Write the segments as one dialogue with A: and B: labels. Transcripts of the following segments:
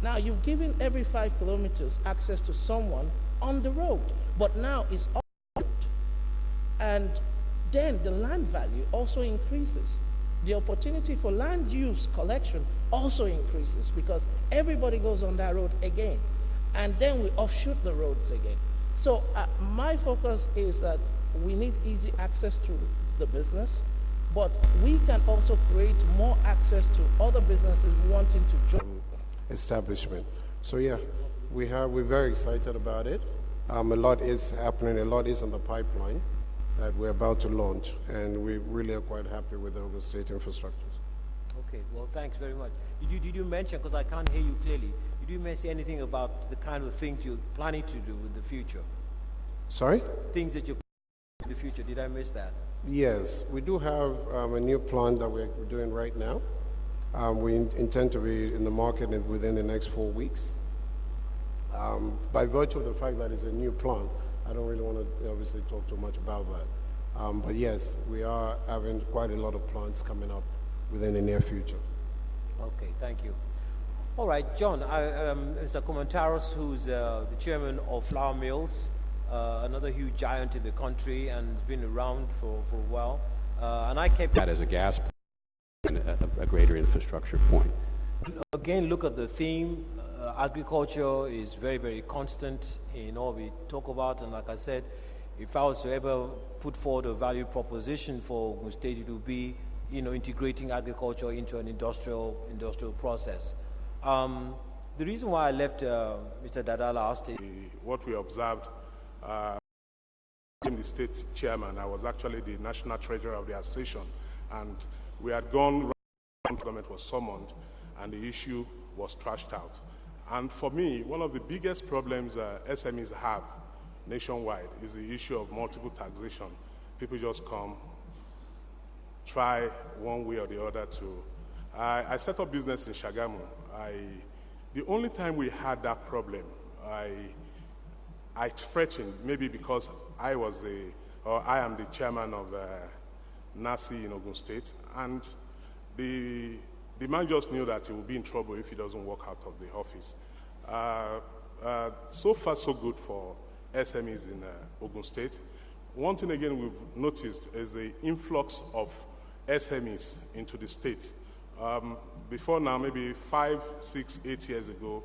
A: Now you've given every 5 kilometers access to someone on the road, but now it's off the road. And then the land value also increases. The opportunity for land use collection also increases because everybody goes on that road again. And then we offshoot the roads again. So my focus is that we need easy access to the business, but we can also create more access to other businesses wanting to join.
B: Establishment. So yeah, we're very excited about it. A lot is happening, a lot is on the pipeline that we're about to launch, and we really are quite happy with the Ogun State infrastructures.
C: Okay, well, thanks very much. Did you mention, because I can't hear you clearly, did you mention anything about the kind of things you're planning to do in the future?
B: Sorry?
C: Things that you're planning in the future, did I miss that?
B: Yes, we do have a new plant that we're doing right now. We intend to be in the market within the next 4 weeks. By virtue of the fact that it's a new plant, I don't really want to obviously talk too much about that. But yes, we are having quite a lot of plants coming up within the near future.
C: Okay, thank you. All right, John, Mr. Comentaros, who's the chairman of Flour Mills, another huge giant in the country and has been around for a while. And I kept
D: that as a gas and a greater infrastructure point.
C: Again, look at the theme. Agriculture is very, very constant in all we talk about. And like I said, if I was to ever put forward a value proposition for Ogun State, it would be, integrating agriculture into an industrial process. The reason why I left Mr. Dadala asked
E: what we observed. I'm the state chairman. I was actually the national treasurer of the association, and we had gone. Government was summoned, and the issue was trashed out. And for me, one of the biggest problems SMEs have nationwide is the issue of multiple taxation. People just come, try one way or the other to. I set up business in Shagamu. The only time we had that problem, I threatened, maybe because I am the chairman of NASI in Ogun State, and the man just knew that he would be in trouble if he doesn't walk out of the office. So far, so good for SMEs in Ogun State. One thing again we've noticed is the influx of SMEs into the state. Before now, maybe 5, 6, 8 years ago,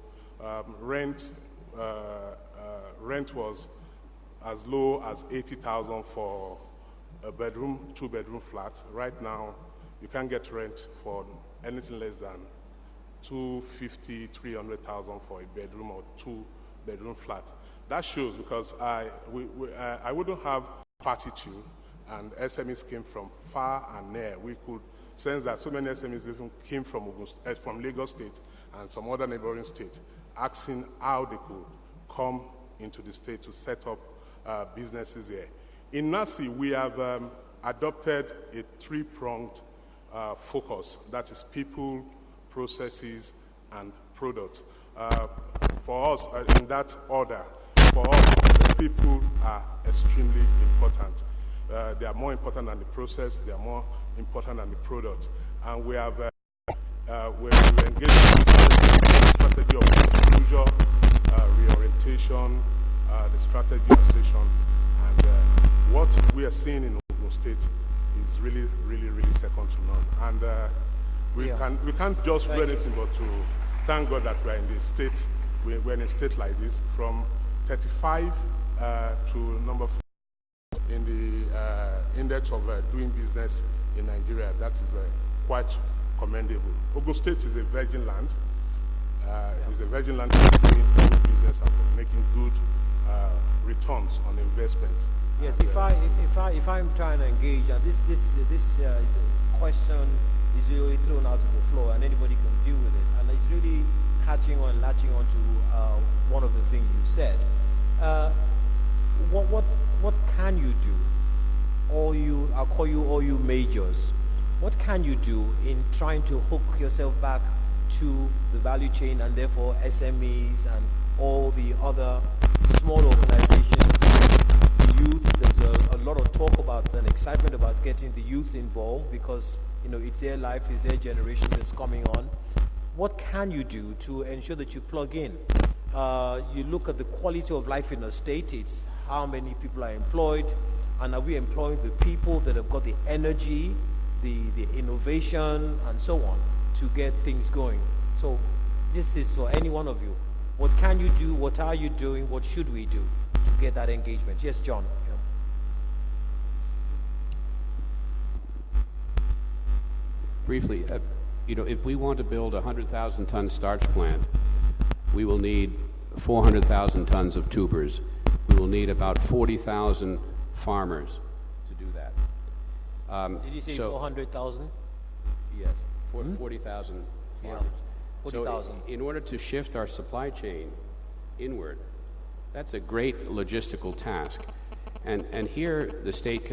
E: rent was as low as 80,000 for a bedroom, 2-bedroom flat. Right now, you can't get rent for anything less than 250, 300,000 for a bedroom or 2-bedroom flat. That shows because I wouldn't have party to, and SMEs came from far and near. We could sense that so many SMEs even came from Lagos State and some other neighboring states, asking how they could come into the state to set up businesses here. In NASI, we have adopted a 3-pronged focus, that is people, processes, and products. For us, in that order, for us, the people are extremely important. They are more important than the process, they are more important than the product. And we have we're engaged in the strategy of exposure, reorientation, the strategy of station, and what we are seeing in Ogun State is really, really, really second to none. And we can't just do anything but to thank God that we're in this state. We're in a state like this, from 35 to number 4 in the index of doing business in Nigeria. That is quite commendable. Ogun State is a virgin land. It's a virgin land for doing business and for making good returns on investment.
C: Yes, if I'm trying to engage, and this is a question is really thrown out of the floor, and anybody can deal with it, and it's really latching on to one of the things you said. What can you do? I'll call you all you majors. What can you do in trying to hook yourself back to the value chain and therefore SMEs and all the other small organizations, youth? There's a lot of talk about and excitement about getting the youth involved because it's their life, it's their generation that's coming on. what can you do to ensure that you plug in? You look at the quality of life in a state, it's how many people are employed, and are we employing the people that have got the energy, the innovation, and so on to get things going? So this is to any one of you. What can you do? What are you doing? What should we do to get that engagement? Yes, John.
D: Briefly, if we want to build a 100,000-ton starch plant, we will need 400,000 tons of tubers. We will need about 40,000 farmers to do that.
C: Did you say 400,000?
D: Yes, 40,000 farmers.
C: Yeah, 40,000.
D: So in order to shift our supply chain inward, that's a great logistical task. And here the state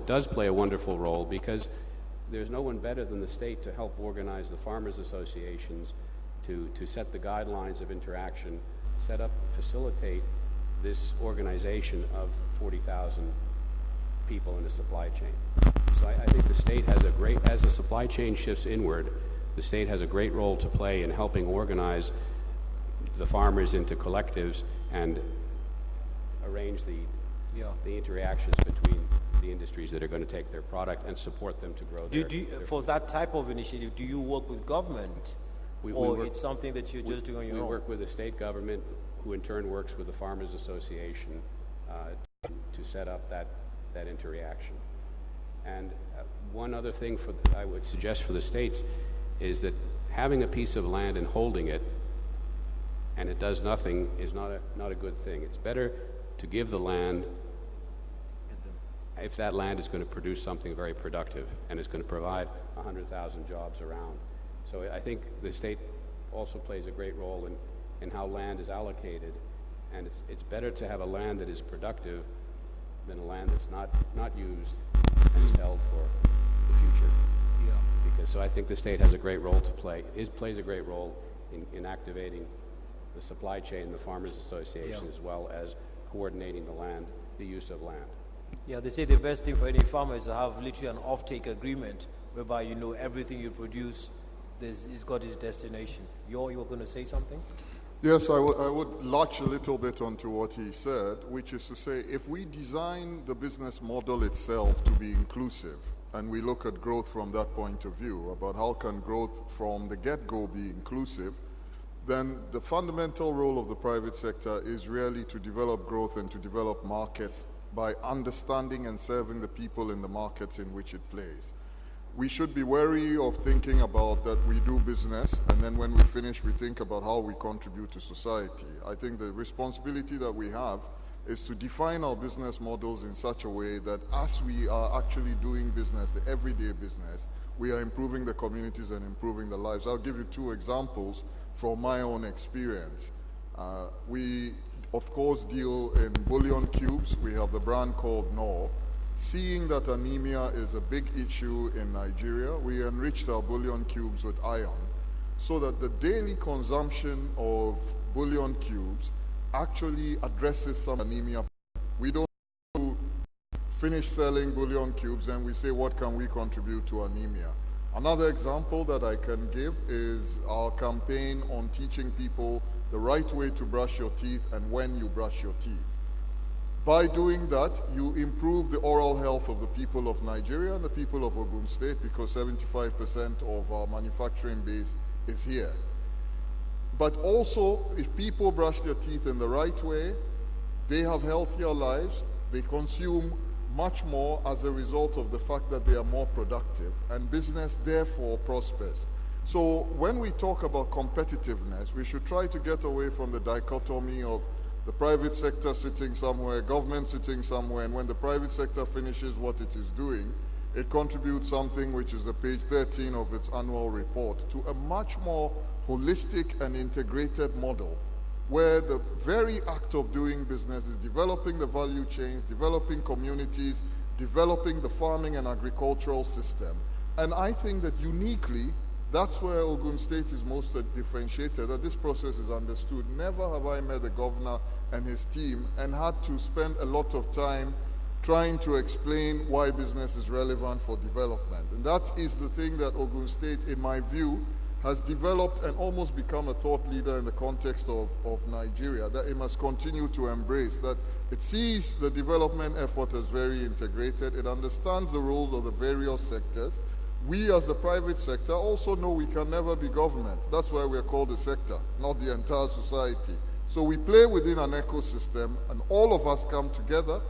D: does play a wonderful role, because there's no one better than the state to help organize the farmers' associations, to set the guidelines of interaction, facilitate this organization of 40,000 people in the supply chain. So I think the state has as the supply chain shifts inward, the state has a great role to play in helping organize the farmers into collectives and arrange the interactions between the industries that are going to take their product and support them to grow
C: For that type of initiative, do you work with government? It's something that you're just doing on your own?
D: We work with the state government, who in turn works with the Farmers Association to set up that interaction. And one other thing I would suggest for the states is that having a piece of land and holding it, and it does nothing, is not a good thing. It's better to give the land if that land is going to produce something very productive and is going to provide 100,000 jobs around. So I think the state also plays a great role in how land is allocated, and it's better to have a land that is productive than a land that's not used and is held for the future. Yeah. So I think the state has a great role to play. It plays a great role in activating the supply chain, the Farmers Association, as well as coordinating the use of land.
C: Yeah, they say the best thing for any farmer is to have literally an off-take agreement whereby you know everything you produce it's got its destination. You were going to say something?
F: Yes, I would latch a little bit onto what he said, which is to say, if we design the business model itself to be inclusive, and we look at growth from that point of view, about how can growth from the get-go be inclusive, then the fundamental role of the private sector is really to develop growth and to develop markets by understanding and serving the people in the markets in which it plays. We should be wary of thinking about that we do business, and then when we finish, we think about how we contribute to society. I think the responsibility that we have is to define our business models in such a way that as we are actually doing business, the everyday business, we are improving the communities and improving the lives. I'll give you two examples from my own experience. We, of course, deal in bouillon cubes. We have the brand called Knorr. Seeing that anemia is a big issue in Nigeria, we enriched our bouillon cubes with iron so that the daily consumption of bouillon cubes actually addresses some anemia. We don't finish selling bouillon cubes and we say, what can we contribute to anemia? Another example that I can give is our campaign on teaching people the right way to brush your teeth and when you brush your teeth. By doing that, you improve the oral health of the people of Nigeria and the people of Ogun State, because 75% of our manufacturing base is here. But also, if people brush their teeth in the right way, they have healthier lives, they consume much more as a result of the fact that they are more productive, and business therefore prospers. So when we talk about competitiveness, we should try to get away from the dichotomy of the private sector sitting somewhere, government sitting somewhere, and when the private sector finishes what it is doing, it contributes something which is the page 13 of its annual report to a much more holistic and integrated model, where the very act of doing business is developing the value chains, developing communities, developing the farming and agricultural system. And I think that uniquely, that's where Ogun State is most differentiated, that this process is understood. Never have I met a governor and his team and had to spend a lot of time trying to explain why business is relevant for development. And that is the thing that Ogun State, in my view, has developed and almost become a thought leader in the context of Nigeria, that it must continue to embrace, that it sees the development effort as very integrated, it understands the roles of the various sectors. We as the private sector also know we can never be government. That's why we're called a sector, not the entire society. So we play within an ecosystem, and all of us come together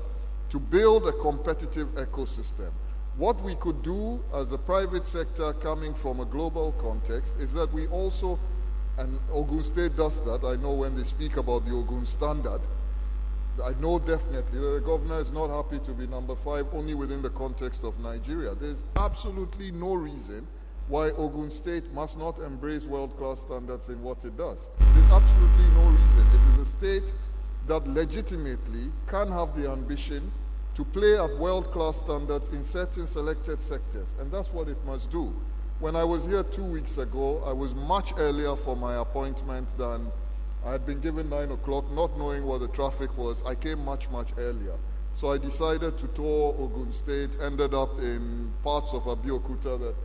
F: to build a competitive ecosystem. What we could do as a private sector coming from a global context is that we also, and Ogun State does that, I know when they speak about the Ogun Standard, I know definitely that the governor is not happy to be number 5 only within the context of Nigeria. There's absolutely no reason why Ogun State must not embrace world-class standards in what it does. There's absolutely no reason. It is a state that legitimately can have the ambition to play at world-class standards in certain selected sectors, and that's what it must do. When I was here 2 weeks ago, I was much earlier for my appointment than I had been given 9 o'clock, not knowing what the traffic was. I came much, much earlier. So I decided to tour Ogun State, ended up in parts of Abeokuta that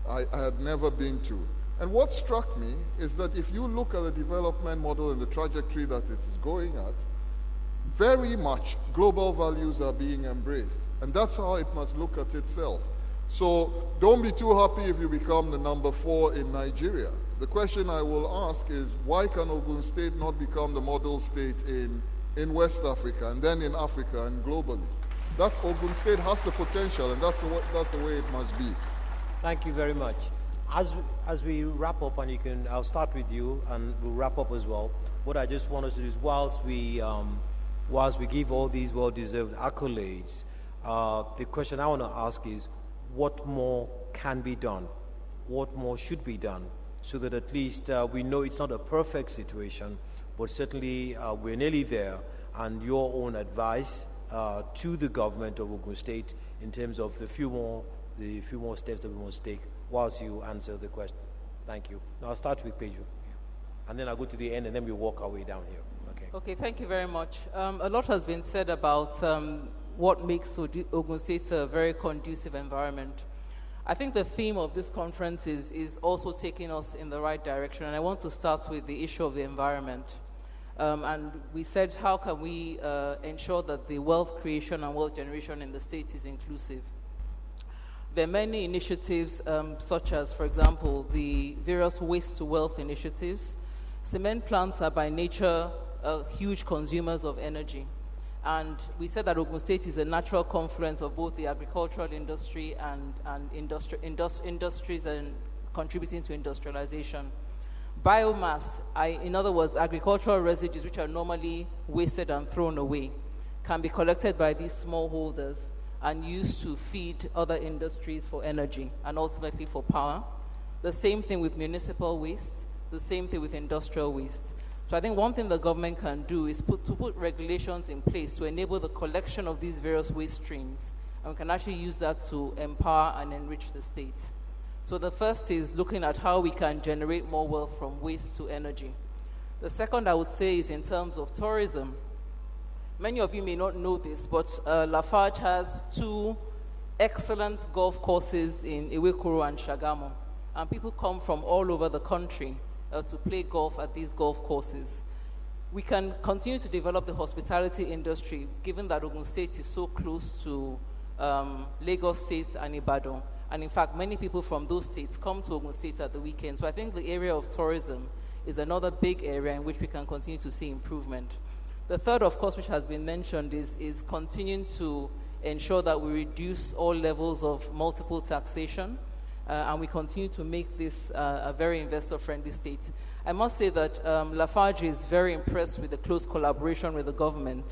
F: I had never been to. And what struck me is that if you look at the development model and the trajectory that it is going at, very much global values are being embraced. And that's how it must look at itself. So don't be too happy if you become the number 4 in Nigeria. The question I will ask is, why can Ogun State not become the model state in West Africa, and then in Africa and globally? That's Ogun State has the potential, and that's the way it must be.
C: Thank you very much. As we wrap up, and I'll start with you, and we'll wrap up as well. What I just want us to do is, whilst we give all these well-deserved accolades, the question I want to ask is, what more can be done? What more should be done? So that at least we know it's not a perfect situation, but certainly we're nearly there, and your own advice to the government of Ogun State in terms of the few more steps that we must take whilst you answer the question. Thank you. Now I'll start with Peju, and then I'll go to the end, and then we'll walk our way down here.
G: Okay, thank you very much. A lot has been said about what makes Ogun State a very conducive environment. I think the theme of this conference is also taking us in the right direction, and I want to start with the issue of the environment. And we said, how can we ensure that the wealth creation and wealth generation in the state is inclusive? There are many initiatives, such as, for example, the various waste to wealth initiatives. Cement plants are by nature huge consumers of energy. And we said that Ogun State is a natural confluence of both the agricultural industry and industries and contributing to industrialization. Biomass, in other words, agricultural residues which are normally wasted and thrown away, can be collected by these smallholders and used to feed other industries for energy and ultimately for power. The same thing with municipal waste, the same thing with industrial waste. So I think one thing the government can do is to put regulations in place to enable the collection of these various waste streams, and we can actually use that to empower and enrich the state. So the first is looking at how we can generate more wealth from waste to energy. The second, I would say, is in terms of tourism. Many of you may not know this, but Lafarge has 2 excellent golf courses in Iwekuru and Shagamu, and people come from all over the country to play golf at these golf courses. We can continue to develop the hospitality industry, given that Ogun State is so close to Lagos State and Ibadan. And in fact, many people from those states come to Ogun State at the weekend. So I think the area of tourism is another big area in which we can continue to see improvement. The third, of course, which has been mentioned, is continuing to ensure that we reduce all levels of multiple taxation. And we continue to make this a very investor-friendly state. I must say that Lafarge is very impressed with the close collaboration with the government,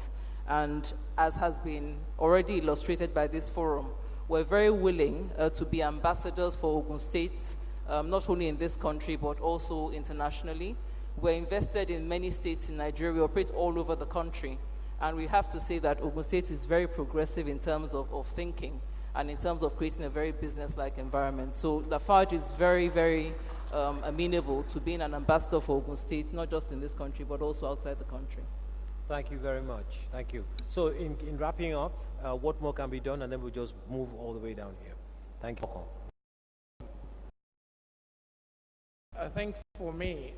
G: and as has been already illustrated by this forum, we're very willing to be ambassadors for Ogun State, not only in this country, but also internationally. We're invested in many states in Nigeria. We operate all over the country, and we have to say that Ogun State is very progressive in terms of thinking, and in terms of creating a very business-like environment. So Lafarge is very, very amenable to being an ambassador for Ogun State, not just in this country, but also outside the country.
C: Thank you very much. Thank you. So in wrapping up, what more can be done, and then we'll just move all the way down here. Thank you.
A: I think for me,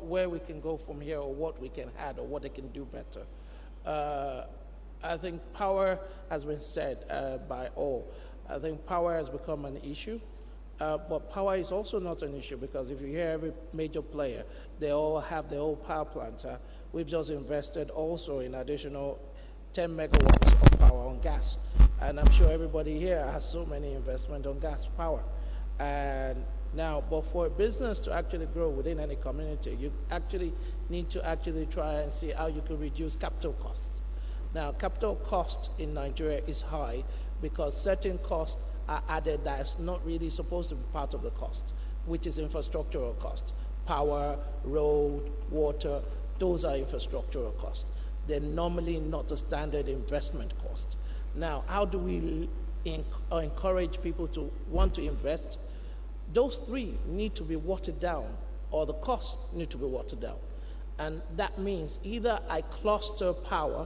A: where we can go from here, or what we can add, or what they can do better. I think power has been said by all. I think power has become an issue, but power is also not an issue, because if you hear every major player, they all have their own power plants. We've just invested also in additional 10 megawatts of power on gas, and I'm sure everybody here has so many investment on gas power. And now, but for a business to actually grow within any community, you actually need to actually try and see how you can reduce capital costs. Now, capital cost in Nigeria is high because certain costs are added that's not really supposed to be part of the cost, which is infrastructural cost. Power, road, water, those are infrastructural costs. They're normally not a standard investment cost. Now, how do we encourage people to want to invest? Those three need to be watered down, or the costs need to be watered down. And that means either I cluster power,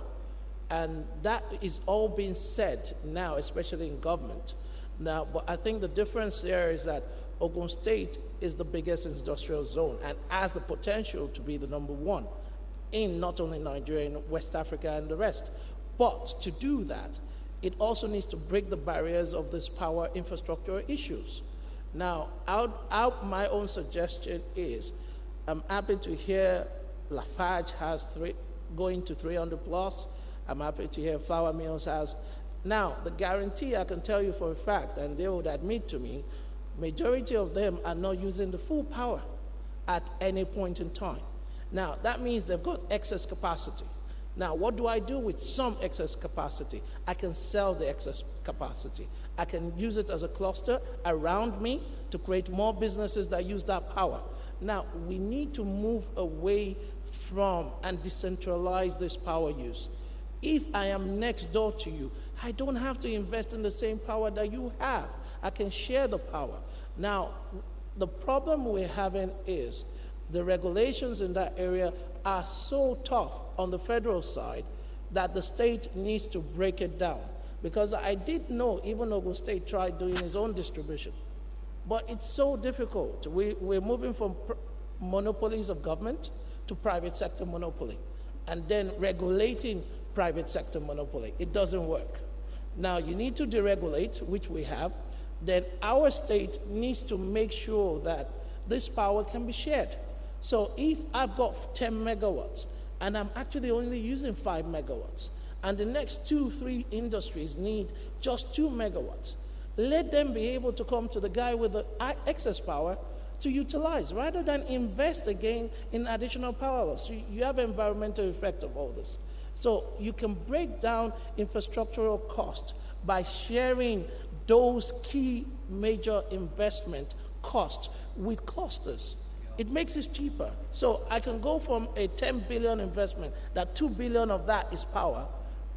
A: and that is all being said now, especially in government. Now, but I think the difference there is that Ogun State is the biggest industrial zone and has the potential to be the number one in not only Nigeria, in West Africa and the rest. But to do that, it also needs to break the barriers of these power infrastructure issues. Now, my own suggestion is, I'm happy to hear Lafarge has going to 300 plus. I'm happy to hear Flour Mills has. Now, the guarantee I can tell you for a fact, and they would admit to me, majority of them are not using the full power at any point in time. Now, that means they've got excess capacity. Now, what do I do with some excess capacity? I can sell the excess capacity. I can use it as a cluster around me to create more businesses that use that power. Now, we need to move away from and decentralize this power use. If I am next door to you, I don't have to invest in the same power that you have. I can share the power. Now, the problem we're having is the regulations in that area are so tough on the federal side that the state needs to break it down. Because I did know even Ogun State tried doing its own distribution. But it's so difficult. We're moving from monopolies of government to private sector monopoly, and then regulating private sector monopoly. It doesn't work. Now, you need to deregulate, which we have. Then our state needs to make sure that this power can be shared. So if I've got 10 megawatts and I'm actually only using 5 megawatts, and the next 2-3 industries need just 2 megawatts, let them be able to come to the guy with the excess power to utilize, rather than invest again in additional power loss. You have environmental effect of all this. So you can break down infrastructural cost by sharing those key major investment costs with clusters. It makes it cheaper. So I can go from a 10 billion investment, that 2 billion of that is power,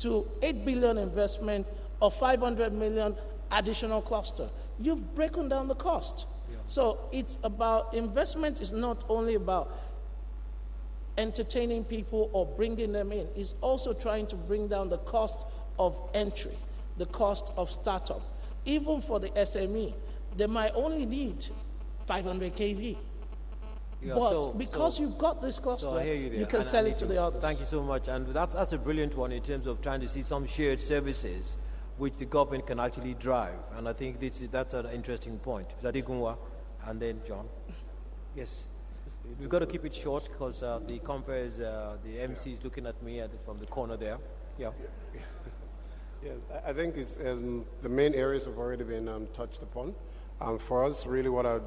A: to 8 billion investment of 500 million additional cluster. You've broken down the cost. Yeah. So it's about, investment is not only about entertaining people or bringing them in. It's also trying to bring down the cost of entry, the cost of startup. Even for the SME, they might only need 500 kV. Yeah, but because you've got this cluster, you can sell it to the others.
C: Thank you so much. And that's a brilliant one in terms of trying to see some shared services which the government can actually drive. And I think that's an interesting point. Zadigunwa, and then John. Yes. We've got to keep it short because the compare the MC is looking at me from the corner there. Yeah.
B: Yeah, I think it's, the main areas have already been touched upon. For us, really what I'd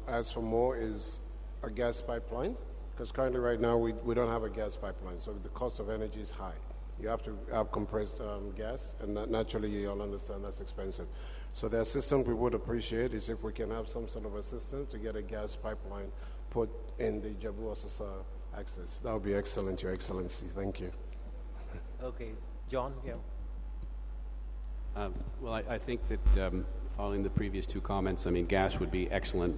B: ask for more is a gas pipeline, because currently right now we don't have a gas pipeline, so the cost of energy is high. You have to have compressed gas, and naturally you'll understand that's expensive. So the assistance we would appreciate is if we can have some sort of assistance to get a gas pipeline put in the Jabu-Osasa access. That would be excellent, Your Excellency. Thank you.
C: Okay. John, yeah.
D: Well, I think that following the previous two comments, I mean, gas would be excellent,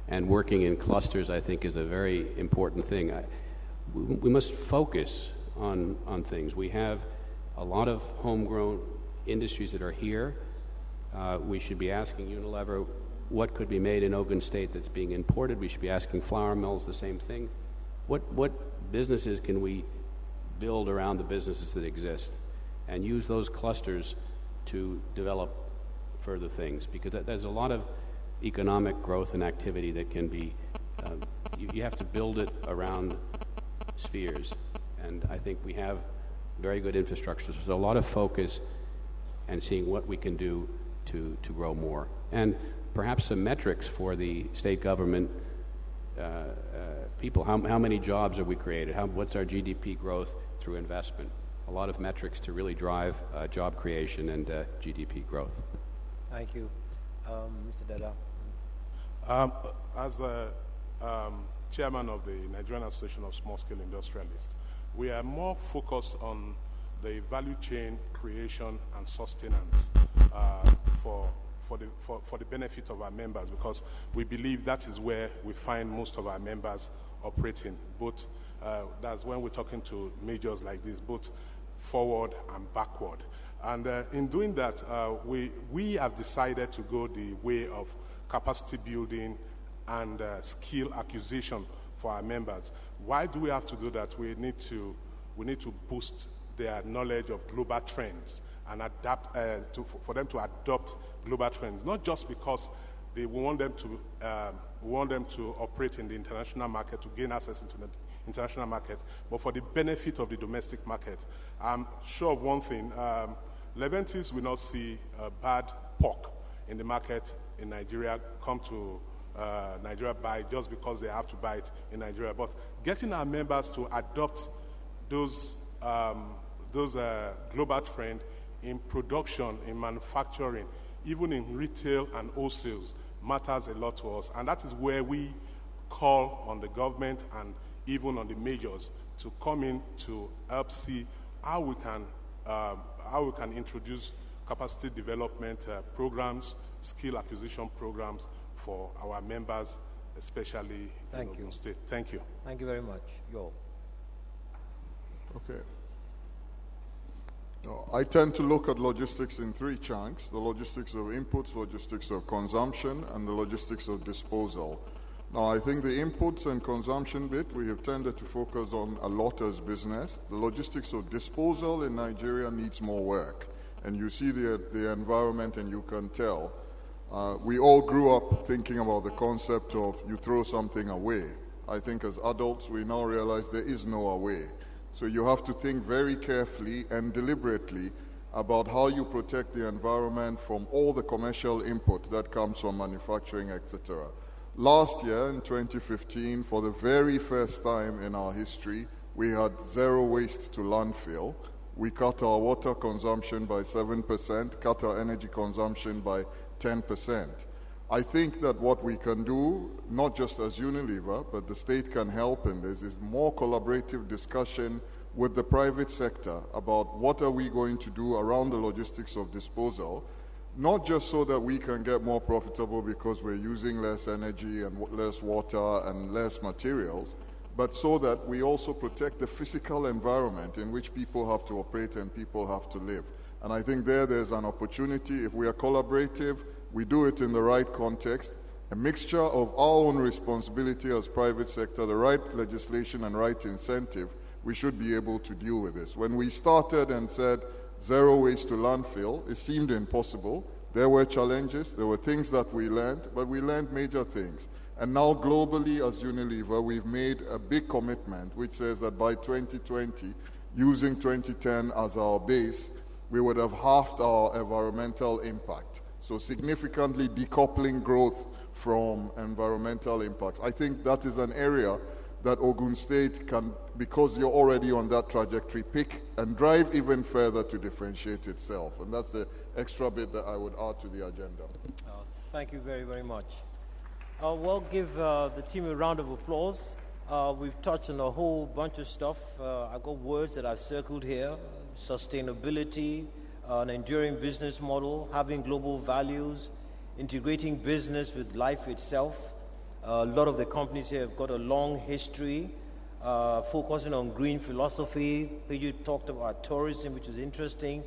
D: and working in clusters, I think, is a very important thing. We must focus on things. We have a lot of homegrown industries that are here. We should be asking Unilever what could be made in Ogun State that's being imported. We should be asking flour mills the same thing. What businesses can we build around the businesses that exist and use those clusters to develop further things? Because there's a lot of economic growth and activity that can be, you have to build it around spheres. And I think we have very good infrastructure. So a lot of focus and seeing what we can do to grow more. And perhaps some metrics for the state government people. How many jobs have we created? What's our GDP growth through investment? A lot of metrics to really drive job creation and GDP growth.
C: Thank you. Mr. Dada.
E: As chairman of the Nigerian Association of Small-Scale Industrialists, we are more focused on the value chain creation and sustenance for the benefit of our members, because we believe that is where we find most of our members operating. Both that's when we're talking to majors like this, both forward and backward. And in doing that, we have decided to go the way of capacity building and skill acquisition for our members. Why do we have to do that? We need to boost their knowledge of global trends and adapt for them to adopt global trends. Not just because we want them to operate in the international market, to gain access into the international market, but for the benefit of the domestic market. I'm sure of one thing: Leventis will not see bad pork in the market in Nigeria come to Nigeria buy just because they have to buy it in Nigeria. But getting our members to adopt those global trends in production, in manufacturing, even in retail and wholesales matters a lot to us. And that is where we call on the government and even on the majors to come in to help see how we can introduce capacity development programs, skill acquisition programs for our members, especially in Ogun State. Thank you.
C: Thank you very much. Yo.
F: Okay. I tend to look at logistics in three chunks: the logistics of inputs, logistics of consumption, and the logistics of disposal. Now, I think the inputs and consumption bit, we have tended to focus on a lot as business. The logistics of disposal in Nigeria needs more work. And you see the environment and you can tell. We all grew up thinking about the concept of you throw something away. I think as adults, we now realize there is no away. So you have to think very carefully and deliberately about how you protect the environment from all the commercial input that comes from manufacturing, etc. Last year, in 2015, for the very first time in our history, we had zero waste to landfill. We cut our water consumption by 7%, cut our energy consumption by 10%. I think that what we can do, not just as Unilever, but the state can help in this, is more collaborative discussion with the private sector about what are we going to do around the logistics of disposal, not just so that we can get more profitable because we're using less energy and less water and less materials, but so that we also protect the physical environment in which people have to operate and people have to live. And I think there's an opportunity. If we are collaborative, we do it in the right context, a mixture of our own responsibility as private sector, the right legislation and right incentive, we should be able to deal with this. When we started and said zero waste to landfill, it seemed impossible. There were challenges, there were things that we learned, but we learned major things. And now globally as Unilever, we've made a big commitment which says that by 2020, using 2010 as our base, we would have halved our environmental impact. So significantly decoupling growth from environmental impacts. I think that is an area that Ogun State can, because you're already on that trajectory, pick and drive even further to differentiate itself. And that's the extra bit that I would add to the agenda.
C: Thank you very, very much. We'll give the team a round of applause. We've touched on a whole bunch of stuff. I've got words that I've circled here: sustainability, an enduring business model, having global values, integrating business with life itself. A lot of the companies here have got a long history, focusing on green philosophy. You talked about tourism, which is interesting.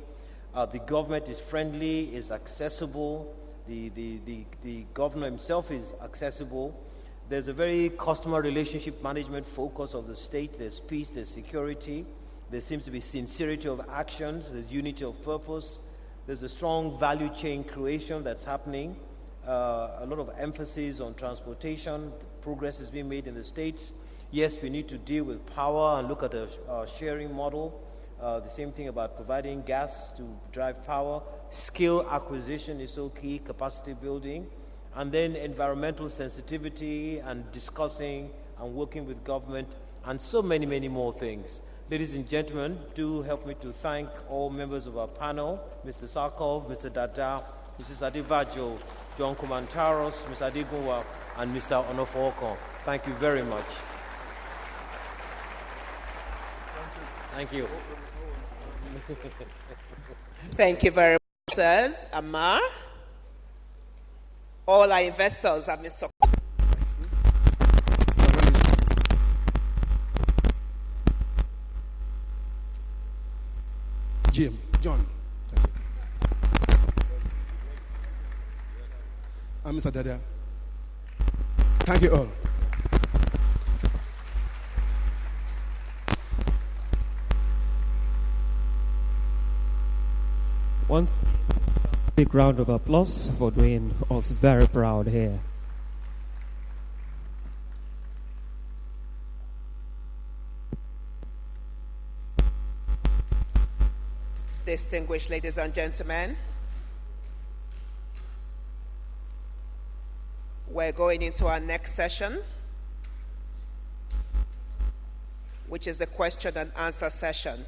C: The government is friendly, is accessible. the governor himself is accessible. There's a very customer relationship management focus of the state. There's peace, there's security. There seems to be sincerity of actions. There's unity of purpose. There's a strong value chain creation that's happening. A lot of emphasis on transportation. Progress is being made in the state. Yes, we need to deal with power and look at a sharing model. The same thing about providing gas to drive power. Skill acquisition is so key, capacity building. And then environmental sensitivity and discussing and working with government and so many, many more things. Ladies and gentlemen, do help me to thank all members of our panel, Mr. Sarkov, Mr. Dada, Mrs. Adebajo, John Kumantaros, Mr. Adegunwa, and Mr. Onofooko. Thank you very much. Thank you.
H: Thank you very much, sirs. Amar. All our investors have been supported.
I: Jim, John. I'm Mr. Dada. Thank you all.
J: One big round of applause for doing us very proud here.
H: Distinguished ladies and gentlemen, we're going into our next session, which is the question and answer session.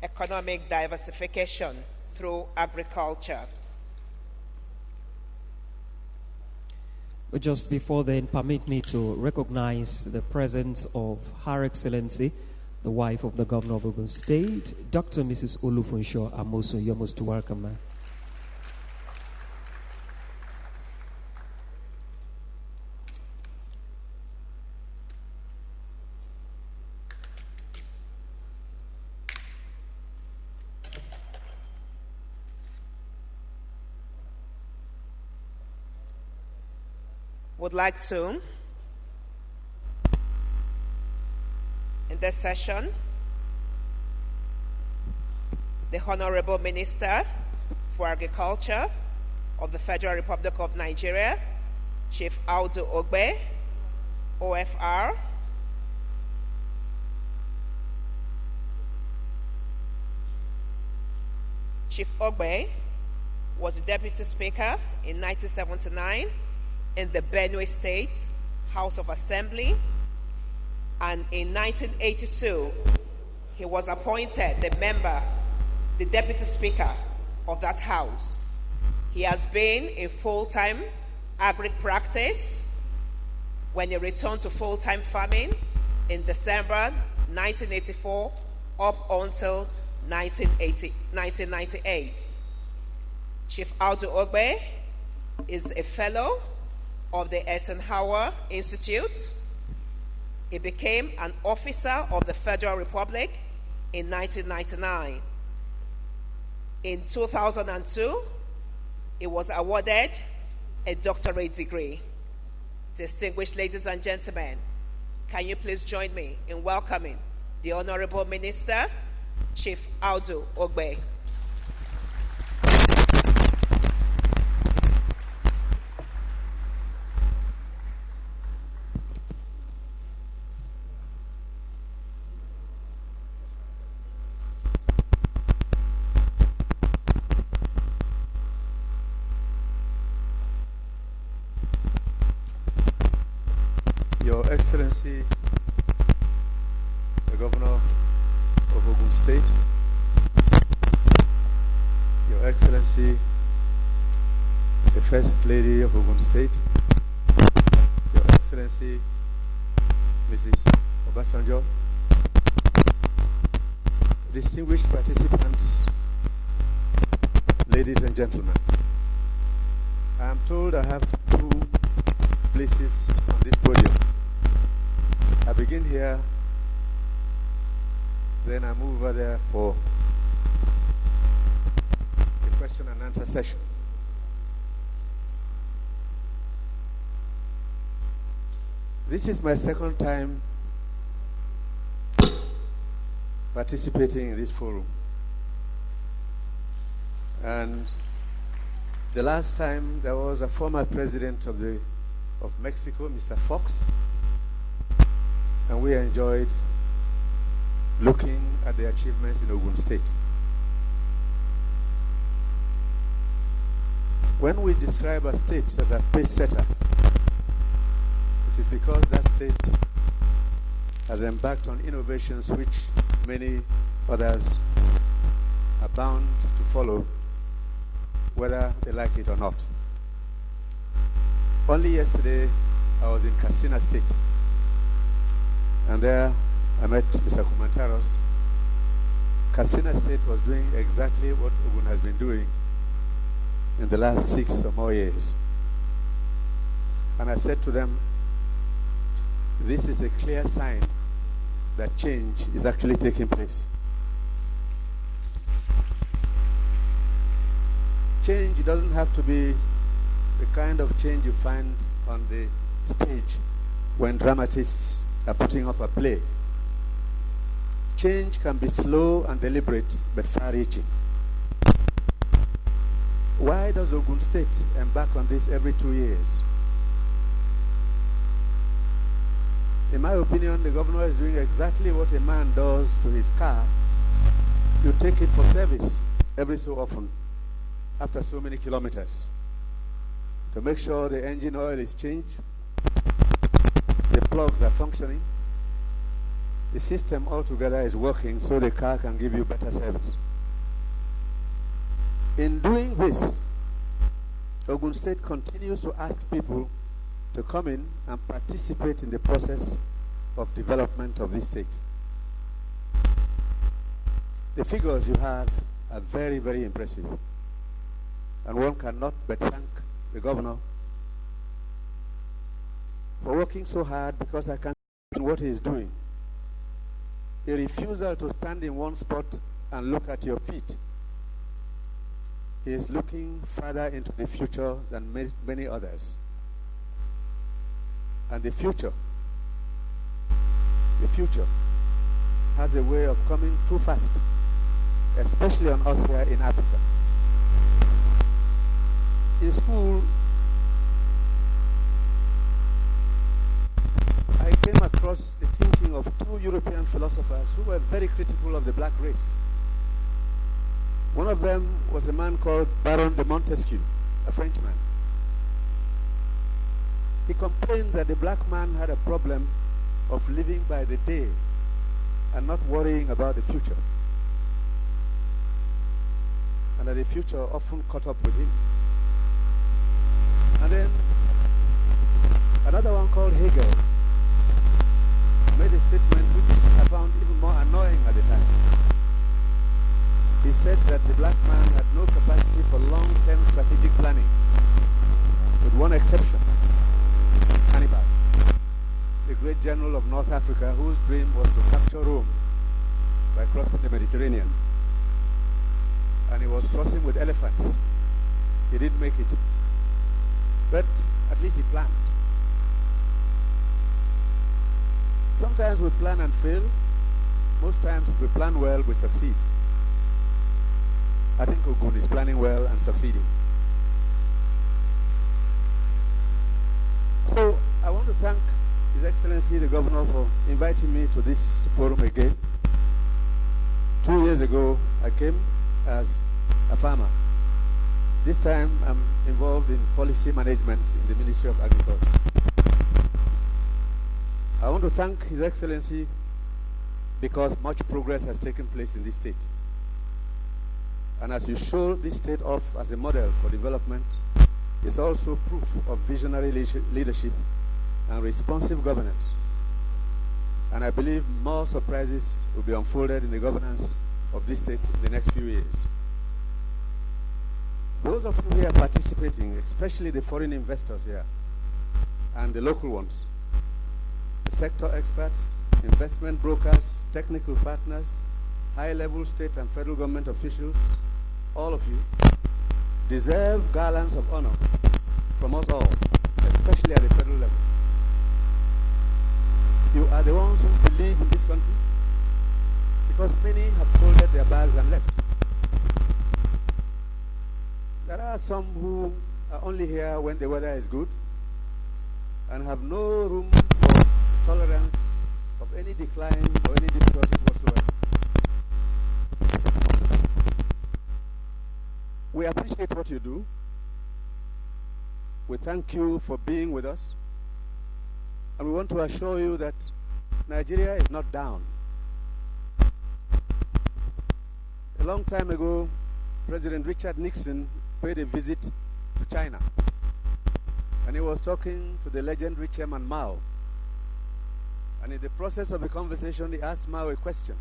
H: Economic diversification through agriculture.
J: But just before then, permit me to recognize the presence of Her Excellency, the wife of the Governor of Ogun State, Dr. Mrs. Olufunsho Amosu. You're most welcome, ma'am.
H: Would like to, in this session, the Honorable Minister for Agriculture of the Federal Republic of Nigeria, Chief Audu Ogbe, OFR, Chief Ogbe was the Deputy Speaker in 1979 in the Benue State House of Assembly, and in 1982 he was appointed the Deputy Speaker of that House. He has been in full-time agri practice when he returned to full-time farming in December 1984 up until 1998. Chief Audu Ogbe is a fellow of the Eisenhower Institute. He became an officer of the Federal Republic in 1999. In 2002, he was awarded a doctorate degree. Distinguished ladies and gentlemen, can you please join me in welcoming the Honorable Minister, Chief Audu Ogbe.
K: Your Excellency, the Governor of Ogun State, Your Excellency, the First Lady of Ogun State, Your Excellency, Mrs. Obasanjo, distinguished participants, ladies and gentlemen. I am told I have two places on this podium. I begin here, then I move over there for the question and answer session. This is my second time participating in this forum. And the last time there was a former president of Mexico, Mr. Fox, and we enjoyed looking at the achievements in Ogun State. When we describe a state as a pace setter, it is because that state has embarked on innovations which many others are bound to follow, whether they like it or not. Only yesterday, I was in Katsina State, and there I met Mr. Kumantaros. Katsina State was doing exactly what Ogun has been doing in the last 6 or more years. And I said to them, this is a clear sign that change is actually taking place. Change doesn't have to be the kind of change you find on the stage when dramatists are putting up a play. Change can be slow and deliberate, but far-reaching. Why does Ogun State embark on this every 2 years? In my opinion, the governor is doing exactly what a man does to his car. You take it for service every so often, after so many kilometers, to make sure the engine oil is changed, the plugs are functioning, the system altogether is working so the car can give you better service. In doing this, Ogun State continues to ask people to come in and participate in the process of development of this state. The figures you have are very, very impressive. And one cannot but thank the governor for working so hard, because I can see what he is doing. A refusal to stand in one spot and look at your feet. He is looking further into the future than many others. And the future has a way of coming too fast, especially on us here in Africa. In school, I came across the thinking of 2 European philosophers who were very critical of the black race. One of them was a man called Baron de Montesquieu, a Frenchman. He complained that the black man had a problem of living by the day and not worrying about the future, and that the future often caught up with him. And then another one called Hegel made a statement which I found even more annoying at the time. He said that the black man had no capacity for long-term strategic planning, with one exception: Hannibal, the great general of North Africa, whose dream was to capture Rome by crossing the Mediterranean. And he was crossing with elephants. He didn't make it. But at least he planned. Sometimes we plan and fail. Most times if we plan well, we succeed. I think Ogun is planning well and succeeding. So I want to thank His Excellency the Governor for inviting me to this forum again. 2 years ago, I came as a farmer. This time, I'm involved in policy management in the Ministry of Agriculture. I want to thank His Excellency because much progress has taken place in this state. And as you show this state off as a model for development, it's also proof of visionary leadership and responsive governance. And I believe more surprises will be unfolded in the governance of this state in the next few years. Those of you here participating, especially the foreign investors here and the local ones, the sector experts, investment brokers, technical partners, high-level state and federal government officials, all of you, deserve garlands of honor from us all, especially at the federal level. You are the ones who believe in this country, because many have folded their bags and left. There are some who are only here when the weather is good and have no room for tolerance of any decline or any difficulties whatsoever. We appreciate what you do. We thank you for being with us. And we want to assure you that Nigeria is not down. A long time ago, President Richard Nixon paid a visit to China. And he was talking to the legendary Chairman Mao. And in the process of the conversation, he asked Mao a question.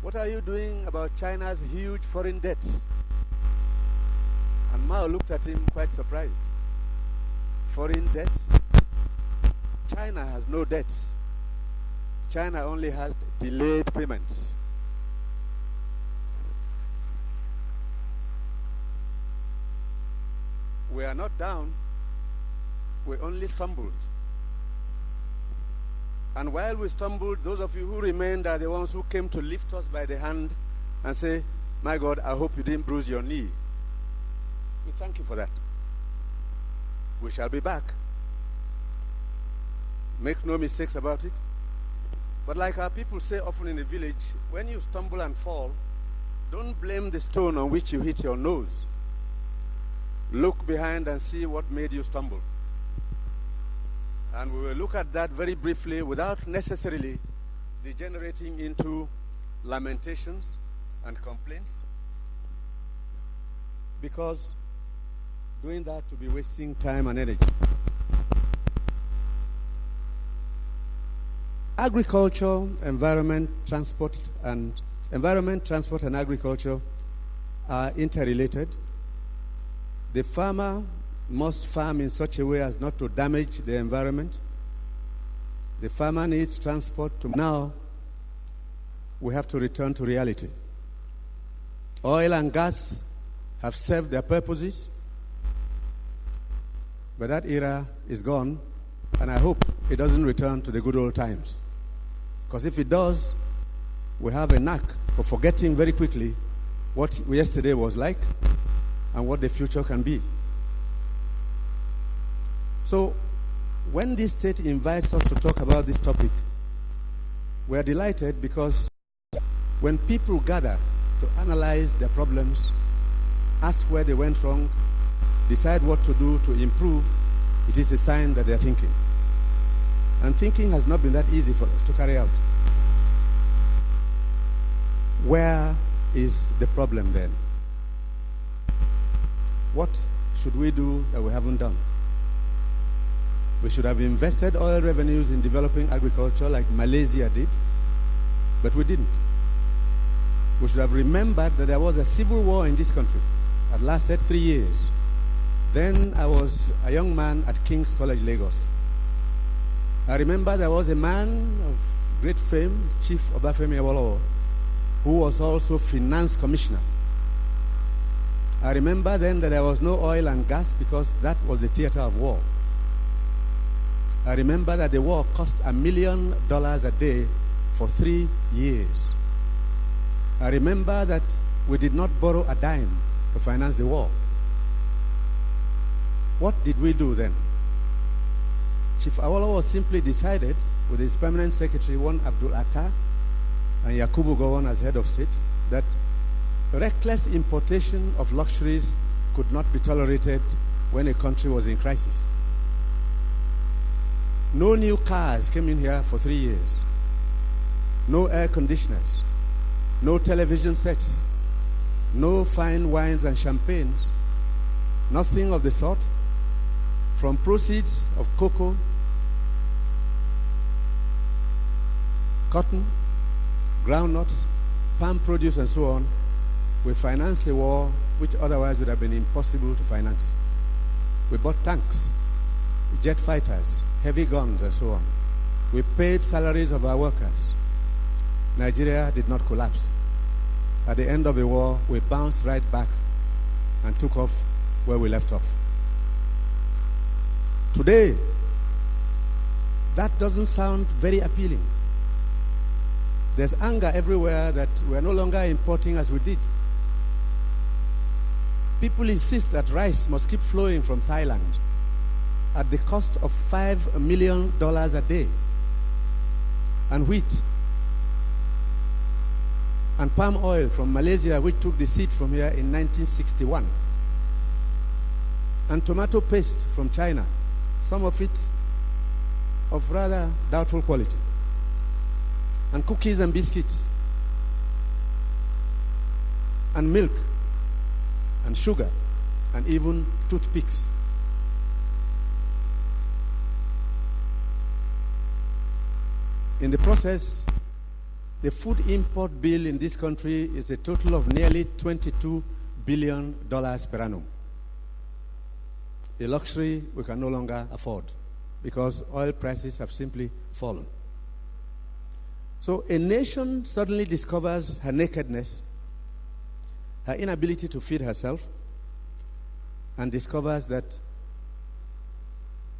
K: What are you doing about China's huge foreign debts? And Mao looked at him quite surprised. Foreign debts? China has no debts. China only has delayed payments. We are not down. We only stumbled. And while we stumbled, those of you who remained are the ones who came to lift us by the hand and say, my God, I hope you didn't bruise your knee. We thank you for that. We shall be back. Make no mistakes about it. But like our people say often in the village, when you stumble and fall, don't blame the stone on which you hit your nose. Look behind and see what made you stumble. And we will look at that very briefly without necessarily degenerating into lamentations and complaints, because doing that would be wasting time and energy. Agriculture, environment, transport, and agriculture are interrelated. The farmer must farm in such a way as not to damage the environment. The farmer needs transport to. Now, we have to return to reality. Oil and gas have served their purposes, but that era is gone, and I hope it doesn't return to the good old times. Because if it does, we have a knack for forgetting very quickly what yesterday was like and what the future can be. So, when this state invites us to talk about this topic, we are delighted, because when people gather to analyze their problems, ask where they went wrong, decide what to do to improve, it is a sign that they are thinking. And thinking has not been that easy for us to carry out. Where is the problem then? What should we do that we haven't done? We should have invested oil revenues in developing agriculture like Malaysia did, but we didn't. We should have remembered that there was a civil war in this country that lasted 3 years. Then I was a young man at King's College, Lagos. I remember there was a man of great fame, Chief Obafemi Awolowo, who was also finance commissioner. I remember then that there was no oil and gas because that was the theater of war. I remember that the war cost $1 million a day for 3 years. I remember that we did not borrow a dime to finance the war. What did we do then? Chief Awolowo simply decided, with his permanent secretary, one Abdul Atta, and Yakubu Gowon as head of state, that reckless importation of luxuries could not be tolerated when a country was in crisis. No new cars came in here for 3 years. No air conditioners. No television sets. No fine wines and champagnes. Nothing of the sort. From proceeds of cocoa, cotton, groundnuts, palm produce, and so on, we financed a war which otherwise would have been impossible to finance. We bought tanks, jet fighters, heavy guns, and so on. We paid salaries of our workers. Nigeria did not collapse. At the end of the war, we bounced right back
I: and took off where we left off. Today, that doesn't sound very appealing. There's anger everywhere that we're no longer importing as we did. People insist that rice must keep flowing from Thailand at the cost of $5 million a day, and wheat and palm oil from Malaysia, which took the seed from here in 1961, and tomato paste from China, some of it of rather doubtful quality, and cookies and biscuits, and milk, and sugar, and even toothpicks. In the process, the food import bill in this country is a total of nearly $22 billion per annum. A luxury we can no longer afford because oil prices have simply fallen. So a nation suddenly discovers her nakedness, her inability to feed herself, and discovers that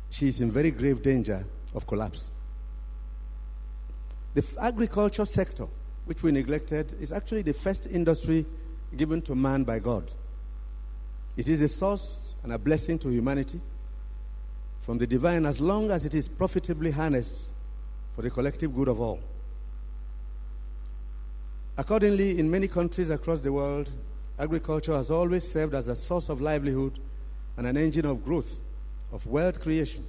I: she is in very grave danger of collapse. The agriculture sector, which we neglected, is actually the first industry given to man by God. It is a source and a blessing to humanity from the divine as long as it is profitably harnessed for the collective good of all. Accordingly, in many countries across the world, agriculture has always served as a source of livelihood and an engine of growth, of wealth creation,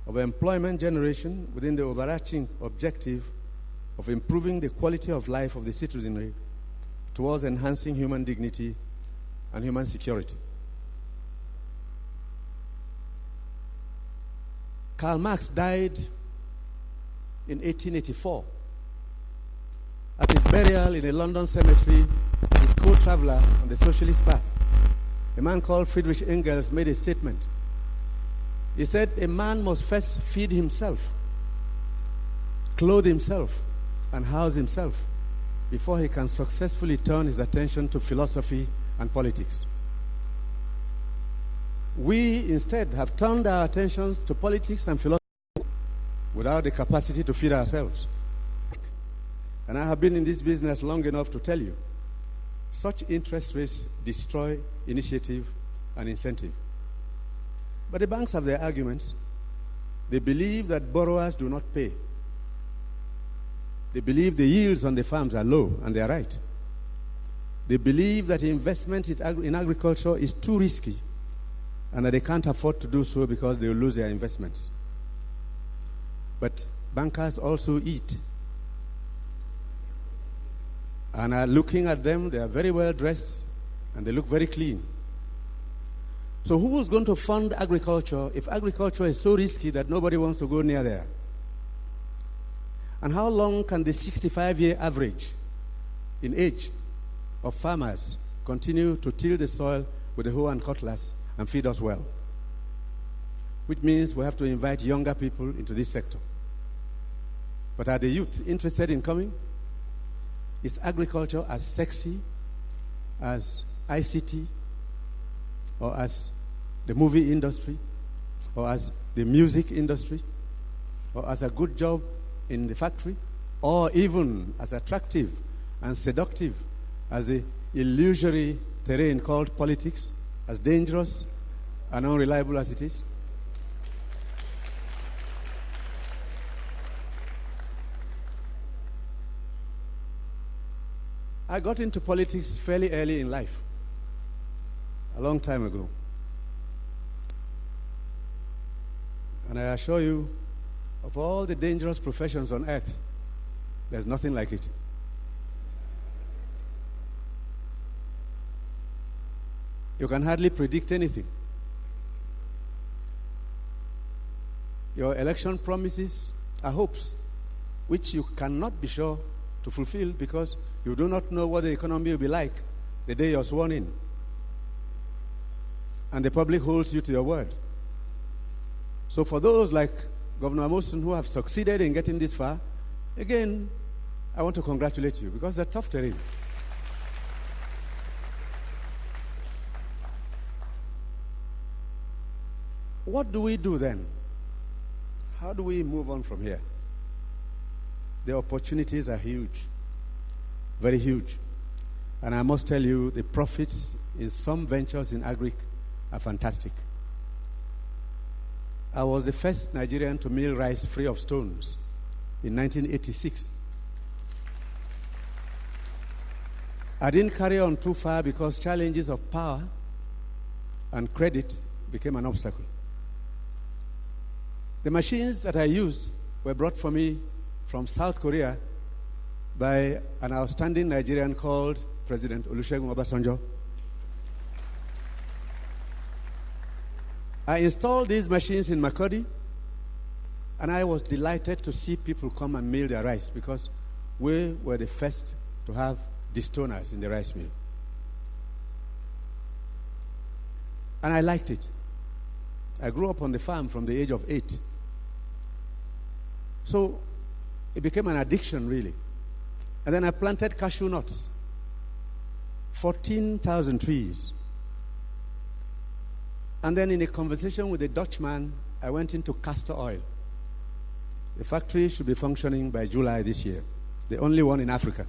I: of employment generation within the overarching objective of improving the quality of life of the citizenry towards enhancing human dignity and human security. Karl Marx died in 1884. At his burial in a London cemetery, his co-traveler on the socialist path, a man called Friedrich Engels, made a statement. He said, a man must first feed himself, clothe himself, and house himself before he can successfully turn his attention to philosophy and politics. We instead have turned our attention to politics and philosophy without the capacity to feed ourselves. And I have been in this business long enough to tell you, such interest rates destroy initiative and incentive. But the banks have their arguments. They believe that borrowers do not pay. They believe the yields on the farms are low, and they are right. They believe that investment in agriculture is too risky and that they can't afford to do so because they will lose their investments. But bankers also eat. And are looking at them, they are very well dressed and they look very clean. So who is going to fund agriculture if agriculture is so risky that nobody wants to go near there? And how long can the 65-year average in age of farmers continue to till the soil with a hoe and cutlass and feed us well? Which means we have to invite younger people into this sector. But are the youth interested in coming? Is agriculture as sexy as ICT or as the movie industry or as the music industry or as a good job in the factory or even as attractive and seductive as the illusory terrain called politics, as dangerous and unreliable as it is? I got into politics fairly early in life, a long time ago. And I assure you, of all the dangerous professions on earth, there's nothing like it. You can hardly predict anything. Your election promises are hopes, which you cannot be sure to fulfill because you do not know what the economy will be like the day you're sworn in. And the public holds you to your word. So for those like Governor Amosun who have succeeded in getting this far, again, I want to congratulate you because they're tough terrain. What do we do then? How do we move on from here? The opportunities are huge, very huge. And I must tell you, the profits in some ventures in agric are fantastic. I was the first Nigerian to mill rice free of stones in 1986. I didn't carry on too far because challenges of power and credit became an obstacle. The machines that I used were brought for me from South Korea by an outstanding Nigerian called President Olusegun Obasanjo. I installed these machines in Makurdi, and I was delighted to see people come and mill their rice because we were the first to have destoners in the rice mill. And I liked it. I grew up on the farm from the age of 8. So it became an addiction, really. And then I planted cashew nuts, 14,000 trees. And then in a conversation with a Dutchman, I went into castor oil. The factory should be functioning by July this year, the only one in Africa.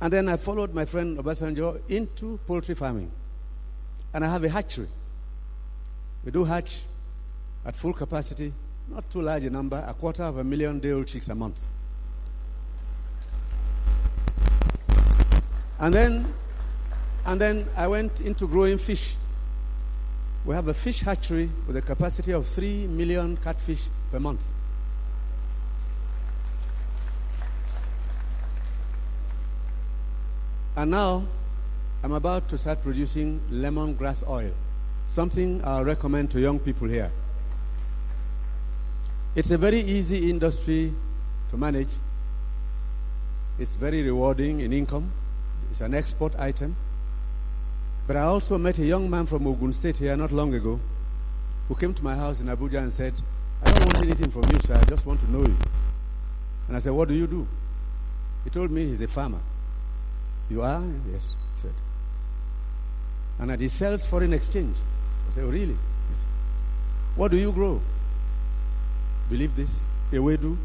I: And then I followed my friend Obasanjo into poultry farming. And I have a hatchery. We do hatch at full capacity, not too large a number, 250,000 day-old chicks a month. And then I went into growing fish. We have a fish hatchery with a capacity of 3 million catfish per month. And now, I'm about to start producing lemongrass oil, something I'll recommend to young people here. It's a very easy industry to manage. It's very rewarding in income. It's an export item. But I also met a young man from Ogun State here not long ago who came to my house in Abuja and said, I don't want anything from you, sir. I just want to know you. And I said, what do you do? He told me he's a farmer. You are? Yes, he said. And that he sells foreign exchange. I said, oh, really? Yes. What do you grow? Believe this? Ewedu,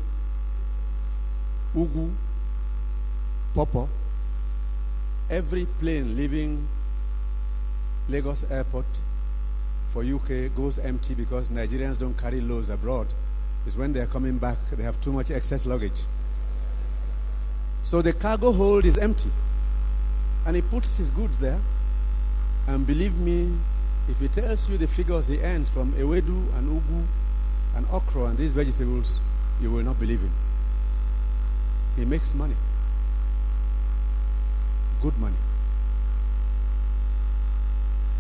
I: Ugu, Pawpaw. Every plane leaving Lagos Airport for UK goes empty because Nigerians don't carry loads abroad. It's when they're coming back, they have too much excess luggage. So the cargo hold is empty. And he puts his goods there. And believe me, if he tells you the figures he earns from Ewedu and Ugu and okra and these vegetables, you will not believe him. He makes money. Good money.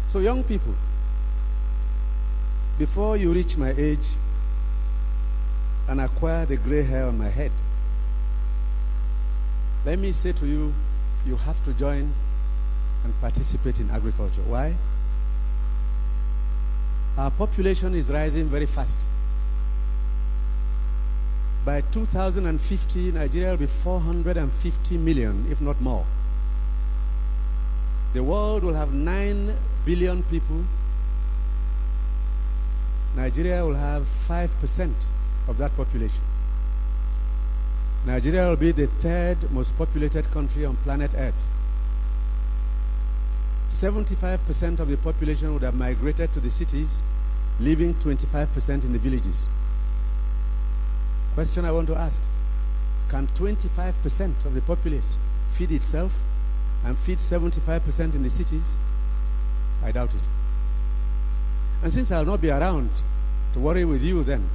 I: So young people, before you reach my age and acquire the gray hair on my head, let me say to you, you have to join and participate in agriculture. Why? Our population is rising very fast. By 2050, Nigeria will be 450 million, if not more. The world will have 9 billion people. Nigeria will have 5% of that population. Nigeria will be the 3rd most populated country on planet Earth. 75% of the population would have migrated to the cities, leaving 25% in the villages. Question I want to ask, can 25% of the populace feed itself and feed 75% in the cities? I doubt it. And since I'll not be around to worry with you then,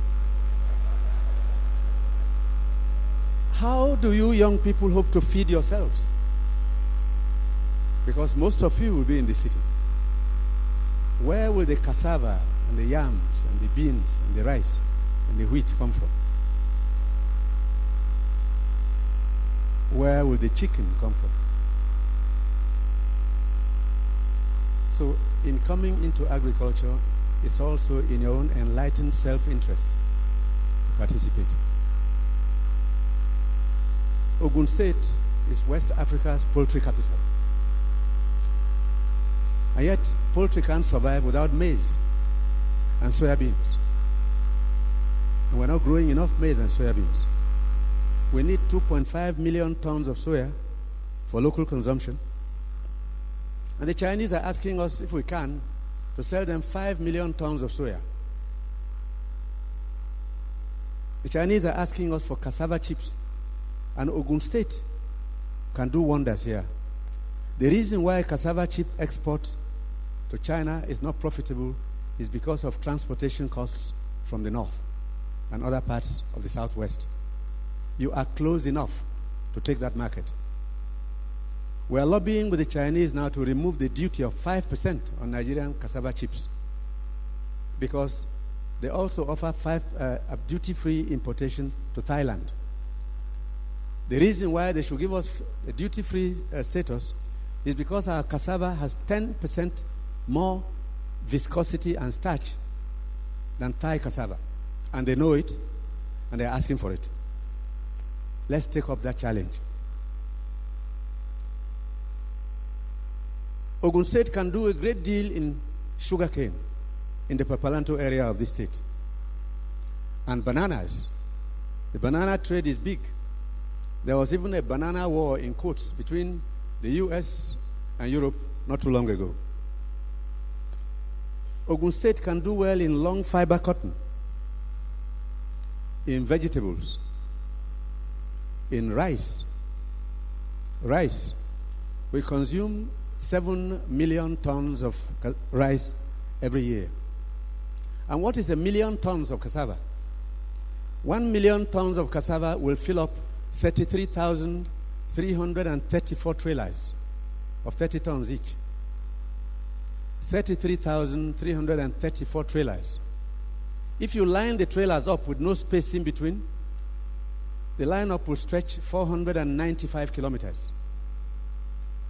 I: how do you young people hope to feed yourselves? Because most of you will be in the city. Where will the cassava and the yams and the beans and the rice and the wheat come from? Where will the chicken come from? So in coming into agriculture, it's also in your own enlightened self-interest to participate. Ogun State is West Africa's poultry capital. And yet, poultry can't survive without maize and soybeans. And we're not growing enough maize and soybeans. We need 2.5 million tons of soya for local consumption. And the Chinese are asking us, if we can, to sell them 5 million tons of soya. The Chinese are asking us for cassava chips. And Ogun State can do wonders here. The reason why cassava chip export to China is not profitable is because of transportation costs from the north and other parts of the southwest. You are close enough to take that market. We are lobbying with the Chinese now to remove the duty of 5% on Nigerian cassava chips because they also offer duty-free importation to Thailand. The reason why they should give us a duty-free status is because our cassava has 10% more viscosity and starch than Thai cassava. And they know it, and they're asking for it. Let's take up that challenge. Ogun State can do a great deal in sugarcane in the Papalanto area of the state. And bananas. The banana trade is big. There was even a banana war in quotes between the US and Europe not too long ago. Ogun State can do well in long fiber cotton, in vegetables, in rice. Rice. We consume 7 million tons of rice every year. And what is 1 million tons of cassava? 1 million tons of cassava will fill up 33,334 trailers of 30 tons each. 33,334 trailers. If you line the trailers up with no space in between, the lineup will stretch 495 kilometers.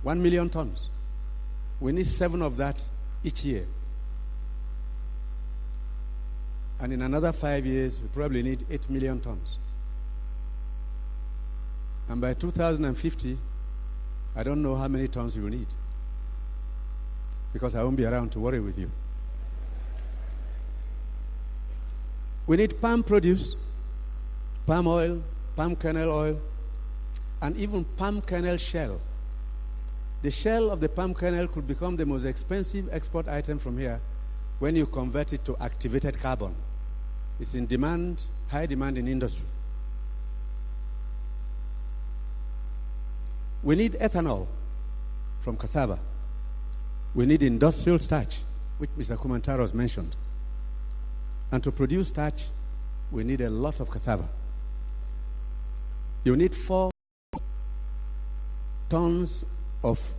I: 1 million tons. We need 7 of that each year. And in another 5 years, we probably need 8 million tons. And by 2050, I don't know how many tons you will need, because I won't be around to worry with you. We need palm produce, palm oil, palm kernel oil, and even palm kernel shell. The shell of the palm kernel could become the most expensive export item from here when you convert it to activated carbon. It's in demand, high demand in industry. We need ethanol from cassava. We need industrial starch, which Mr. Kumantaros mentioned. And to produce starch, we need a lot of cassava. You need 4 tons of